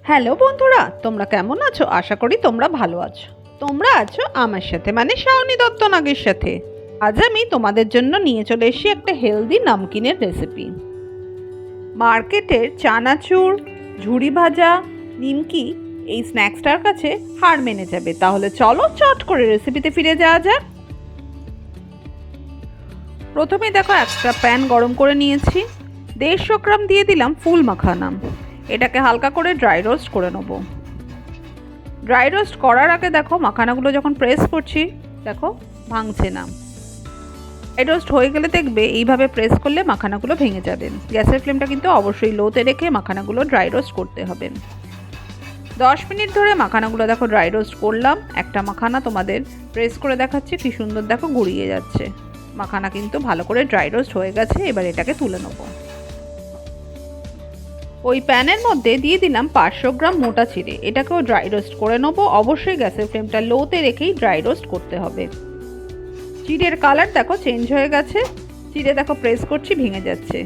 Hello বন্ধুরা, তোমরা কেমন আছো? আশা করি তোমরা ভালো আছো। তোমরা আছো আমার সাথে, মানে শাওনি দত্ত নাগের সাথে। আজ আমি তোমাদের জন্য নিয়ে চলে এসেছি একটা হেলদি নামকিনের রেসিপি। মার্কেটের চানাচুর, ঝুরি ভাজা, নিমকি এই স্ন্যাক্সটার কাছে হার মেনে যাবে। তাহলে চলো চট করে রেসিপিতে ফিরে যাওয়া যাক। প্রথমে দেখো একটা প্যান গরম করে নিয়েছি। 150 গ্রাম দিয়ে দিলাম ফুল মাখানা। এটাকে হালকা করে ড্রাই রোস্ট করে নেব। ড্রাই রোস্ট করার আগে দেখো মাখানাগুলো যখন প্রেস করছি দেখো ভাঙছে না। ড্রাই রোস্ট হয়ে গেলে দেখবে এইভাবে প্রেস করলে মাখানাগুলো ভেঙে যাবে। গ্যাসের ফ্লেমটা কিন্তু অবশ্যই লোতে রেখে মাখানাগুলো ড্রাই রোস্ট করতে হবে। 10 মিনিট ধরে মাখানাগুলো দেখো ড্রাই রোস্ট করলাম। একটা মাখানা তোমাদের প্রেস করে দেখাচ্ছি, কি সুন্দর দেখো গুড়িয়ে যাচ্ছে। মাখানা কিন্তু ভালো করে ড্রাই রোস্ট হয়ে গেছে। এবার এটাকে তুলে নেব। ওই প্যানের মধ্যে দিয়ে দিলাম 500 গ্রাম মোটা চিড়ে। এটাকেও ড্রাই রোস্ট করে নেবো। অবশ্যই গ্যাসের ফ্লেমটা লোতে রেখেই ড্রাই রোস্ট করতে হবে। চিড়ের কালার দেখো চেঞ্জ হয়ে গেছে। চিড়ে দেখো প্রেস করছি ভেঙে যাচ্ছে।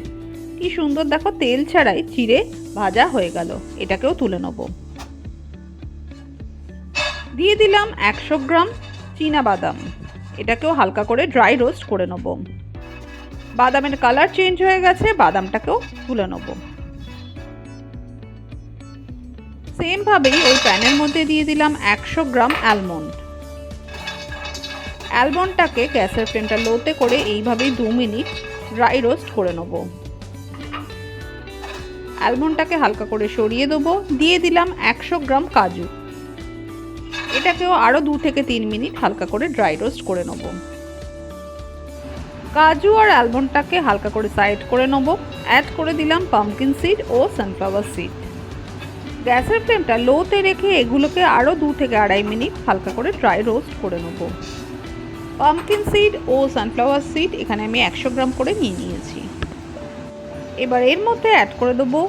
কি সুন্দর দেখো তেল ছাড়াই চিড়ে ভাজা হয়ে গেল। এটাকেও তুলে নেব। দিয়ে দিলাম 100 গ্রাম চীনা বাদাম। এটাকেও হালকা করে ড্রাই রোস্ট করে নেব। বাদামের কালার চেঞ্জ হয়ে গেছে। বাদামটাকেও তুলে নেব। সেম ভাবেই ওই প্যানের মধ্যে দিয়ে দিলাম 100 গ্রাম অ্যালমন্ড। অ্যালমন্ডটাকে গ্যাসের ফ্লেমটা লোতে করে এইভাবেই 2 মিনিট ড্রাই রোস্ট করে নেব। অ্যালমন্ডটাকে হালকা করে সরিয়ে দেবো। দিয়ে দিলাম 100 গ্রাম কাজু। এটাকেও আরও 2 থেকে 3 মিনিট হালকা করে ড্রাই রোস্ট করে নেব। কাজু আর অ্যালমন্ডটাকে হালকা করে সাইড করে নেব। অ্যাড করে দিলাম পাম্পকিন সিড ও সানফ্লাওয়ার সিড। গ্যাসের ফ্লেমটা লোতে রেখে এগুলোকে আরও 2 থেকে 2.5 মিনিট হালকা করে ড্রাই রোস্ট করে নেব। পাম্পকিন সিড ও সানফ্লাওয়ার সিড এখানে আমি 100 গ্রাম করে নিয়ে নিয়েছি। এবার এর মধ্যে অ্যাড করে দেবো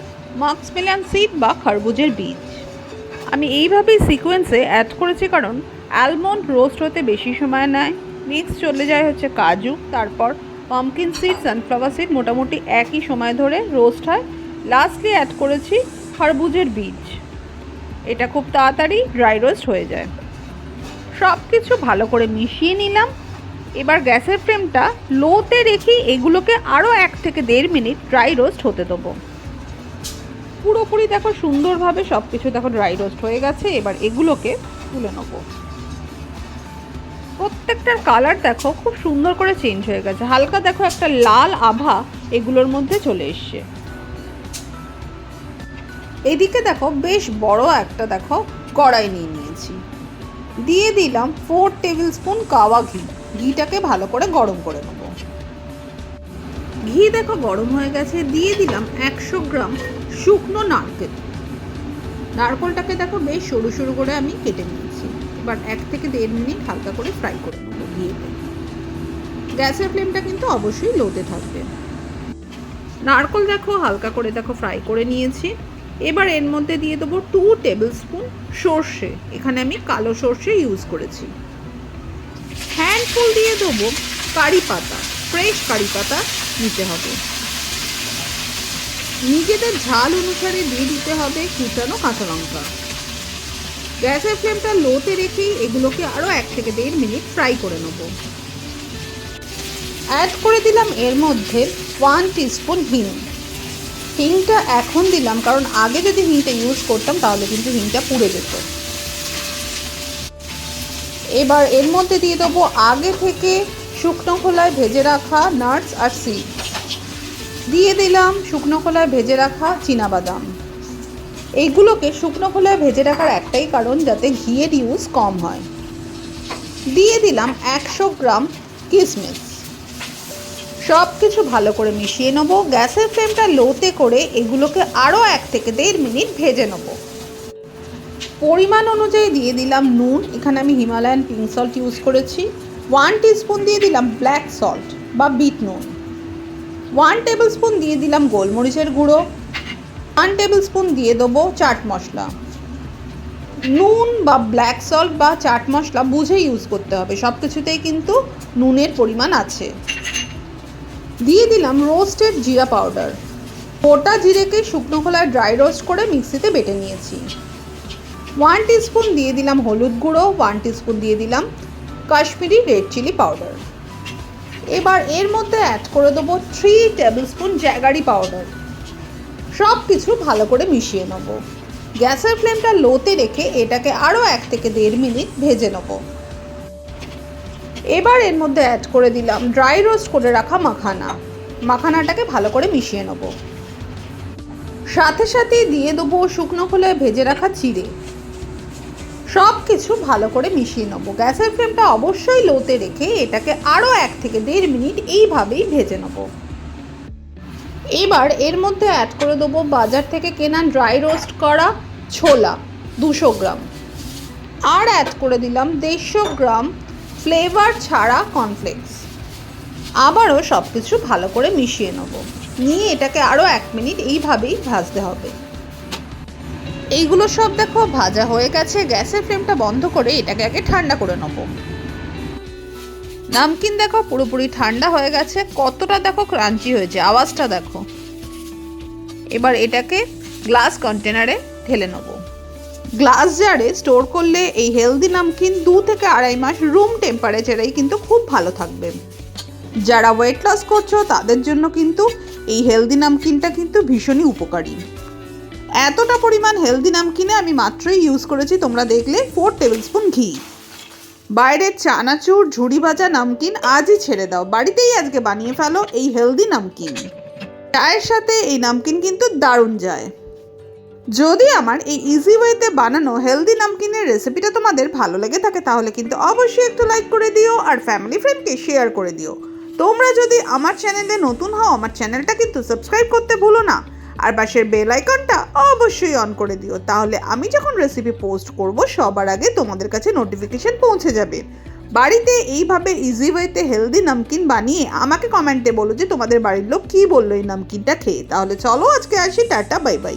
মাস্কমেলন সিড বা খরবুজের বীজ। আমি এইভাবেই সিকোয়েন্সে অ্যাড করেছি কারণ অ্যালমন্ড রোস্ট হতে বেশি সময় নেয়। নেক্সট চলে যায় হচ্ছে কাজু, তারপর পাম্পকিন সিড, সানফ্লাওয়ার সিড মোটামুটি একই সময় ধরে রোস্ট হয়। লাস্টলি অ্যাড করেছি খরবুজের বীজ। এটা খুব তাড়াতাড়ি ড্রাই রোস্ট হয়ে যায়। সব কিছু ভালো করে মিশিয়ে নিলাম। এবার গ্যাসের ফ্লেমটা লোতে রেখে এগুলোকে আরও 1 থেকে 1.5 মিনিট ড্রাই রোস্ট হতে দেবো। পুরোপুরি দেখো সুন্দরভাবে সব কিছু দেখো ড্রাই রোস্ট হয়ে গেছে। এবার এগুলোকে তুলে নেব। প্রত্যেকটার কালার দেখো খুব সুন্দর করে চেঞ্জ হয়ে গেছে। হালকা দেখো একটা লাল আভা এগুলোর মধ্যে চলে এসছে। এদিকে দেখো বেশ বড় একটা দেখো কড়াই নিয়ে নিয়েছি। দিয়ে দিলাম 4 টেবিল স্পুন কাওয়া ঘি। ঘিটাকে ভালো করে গরম করে নেব। ঘি দেখো গরম হয়ে গেছে। দিয়ে দিলাম 100 গ্রাম শুকনো নারকেল। নারকেলটাকে দেখো বেশ সরু সরু করে আমি কেটে নিয়েছি। এবার 1 থেকে 1.5 মিনিট হালকা করে ফ্রাই করে নেব ঘিতে। গ্যাসের ফ্লেমটা কিন্তু অবশ্যই লোতে থাকবে। নারকেল দেখো হালকা করে দেখো ফ্রাই করে নিয়েছি। এবার এর মধ্যে দিয়ে দেবো 2 টেবিল স্পুন সর্ষে। এখানে আমি কালো সর্ষে ইউজ করেছি। হ্যান্ডফুল দিয়ে দেবো কারি পাতা। ফ্রেশ কারি পাতা নিতে হবে। নিজেদের ঝাল অনুসারে দিয়ে দিতে হবে কুচানো কাঁচা লঙ্কা। গ্যাসের ফ্লেমটা লোতে রেখেই এগুলোকে আরও 1 থেকে 1.5 মিনিট ফ্রাই করে নেব। অ্যাড করে দিলাম এর মধ্যে 1 টিস্পুন হিং। হিংটা এখন দিলাম কারণ আগে যদি হিংটা ইউজ করতাম তাহলে কিন্তু হিংটা পুড়ে যেত। এবার এর মধ্যে দিয়ে দেবো আগে থেকে শুকনো খোলায় ভেজে রাখা নাটস আর সিড। দিয়ে দিলাম শুকনো খোলায় ভেজে রাখা চীনাবাদাম। এইগুলোকে শুকনো খোলায় ভেজে রাখার একটাই কারণ যাতে ঘিয়ের ইউজ কম হয়। দিয়ে দিলাম 100 গ্রাম কিশমিশ। সব কিছু ভালো করে মিশিয়ে নেব। গ্যাসের ফ্লেমটা লোতে করে এগুলোকে আরও 1 থেকে 1.5 মিনিট ভেজে নেব। পরিমাণ অনুযায়ী দিয়ে দিলাম নুন। এখানে আমি হিমালয়ান পিঙ্ক সল্ট ইউজ করেছি। 1 টিস্পুন দিয়ে দিলাম ব্ল্যাক সল্ট বা বিট নুন। 1 টেবিল স্পুন দিয়ে দিলাম গোলমরিচের গুঁড়ো। 1 টেবিল স্পুন দিয়ে দেবো চাট মশলা। নুন বা ব্ল্যাক সল্ট বা চাট মশলা বুঝে ইউজ করতে হবে। সব কিছুতেই কিন্তু নুনের পরিমাণ আছে। দিয়ে দিলাম রোস্টেড জিরা পাউডার। গোটা জিরেকে শুকনো খোলায় ড্রাই রোস্ট করে মিক্সিতে বেটে নিয়েছি। 1 টিস্পুন দিয়ে দিলাম হলুদ গুঁড়ো, 1 টিস্পুন দিয়ে দিলাম কাশ্মীরি রেড চিলি পাউডার। এবার এর মধ্যে অ্যাড করে দেবো 3 টেবিল স্পুন জ্যাগারি পাউডার। সব কিছু ভালো করে মিশিয়ে নেব। গ্যাসের ফ্লেমটা লোতে রেখে এটাকে আরও 1 থেকে 1.5 মিনিট ভেজে নেব। এবার এর মধ্যে অ্যাড করে দিলাম ড্রাই রোস্ট করে রাখা মাখানাটাকে ভালো করে মিশিয়ে নেব। সাথে সাথে দিয়ে দেবো শুকনো খোলায় ভেজে রাখা চিড়ে। সব কিছু ভালো করে মিশিয়ে নেব। গ্যাসের ফ্লেমটা অবশ্যই লোতে রেখে এটাকে আরও 1 থেকে 1.5 মিনিট এইভাবেই ভেজে নেব। এবার এর মধ্যে অ্যাড করে দেবো বাজার থেকে কেনা ড্রাই রোস্ট করা ছোলা 200 গ্রাম, আর অ্যাড করে দিলাম 150 গ্রাম ফ্লেভার ছাড়া কর্নফ্লেক্স। আবারও সব কিছু ভালো করে মিশিয়ে নেব। নিয়ে এটাকে আরও 1 মিনিট এইভাবেই ভাজতে হবে। এইগুলো সব দেখো ভাজা হয়ে গেছে। গ্যাসের ফ্লেমটা বন্ধ করে এটাকে আগে ঠান্ডা করে নেব। নামকিন দেখো পুরোপুরি ঠান্ডা হয়ে গেছে, কতটা দেখো ক্রাঞ্চি হয়েছে, আওয়াজটা দেখো। এবার এটাকে গ্লাস কন্টেনারে ঢেলে নেব। গ্লাস জারে স্টোর করলে এই হেলদি নামকিন 2 থেকে 2.5 মাস রুম টেম্পারেচারেই কিন্তু খুব ভালো থাকবে। যারা ওয়েট লস করছো তাদের জন্য কিন্তু এই হেলদি নামকিনটা কিন্তু ভীষণই উপকারী। এতটা পরিমাণ হেলদি নামকিনে আমি মাত্রই ইউজ করেছি, তোমরা দেখলে 4 টেবিল স্পুন ঘি। বাইরের চানাচুর ঝুড়ি ভাজা নামকিন আজই ছেড়ে দাও, বাড়িতেই আজকে বানিয়ে ফেলো এই হেলদি নামকিন। চায়ের সাথে এই নামকিন কিন্তু দারুণ যায়। যদি আমার এই ইজি ওয়েতে বানানো হেলদি নামকিনের রেসিপিটা তোমাদের ভালো লেগে থাকে তাহলে কিন্তু অবশ্যই একটু লাইক করে দিও আর ফ্যামিলি ফ্রেন্ডকে শেয়ার করে দিও। তোমরা যদি আমার চ্যানেলে নতুন হও আমার চ্যানেলটা কিন্তু সাবস্ক্রাইব করতে ভুলো না, আর পাশের বেল আইকনটা অবশ্যই অন করে দিও, তাহলে আমি যখন রেসিপি পোস্ট করব সবার আগে তোমাদের কাছে নোটিফিকেশন পৌঁছে যাবে। বাড়িতে এইভাবে ইজি ওয়েতে হেলদি নামকিন বানিয়ে আমাকে কমেন্টে বলো যে তোমাদের বাড়ির লোক কী বললো এই নামকিনটা খেয়ে। তাহলে চলো আজকে আসি, টাটা বাই বাই।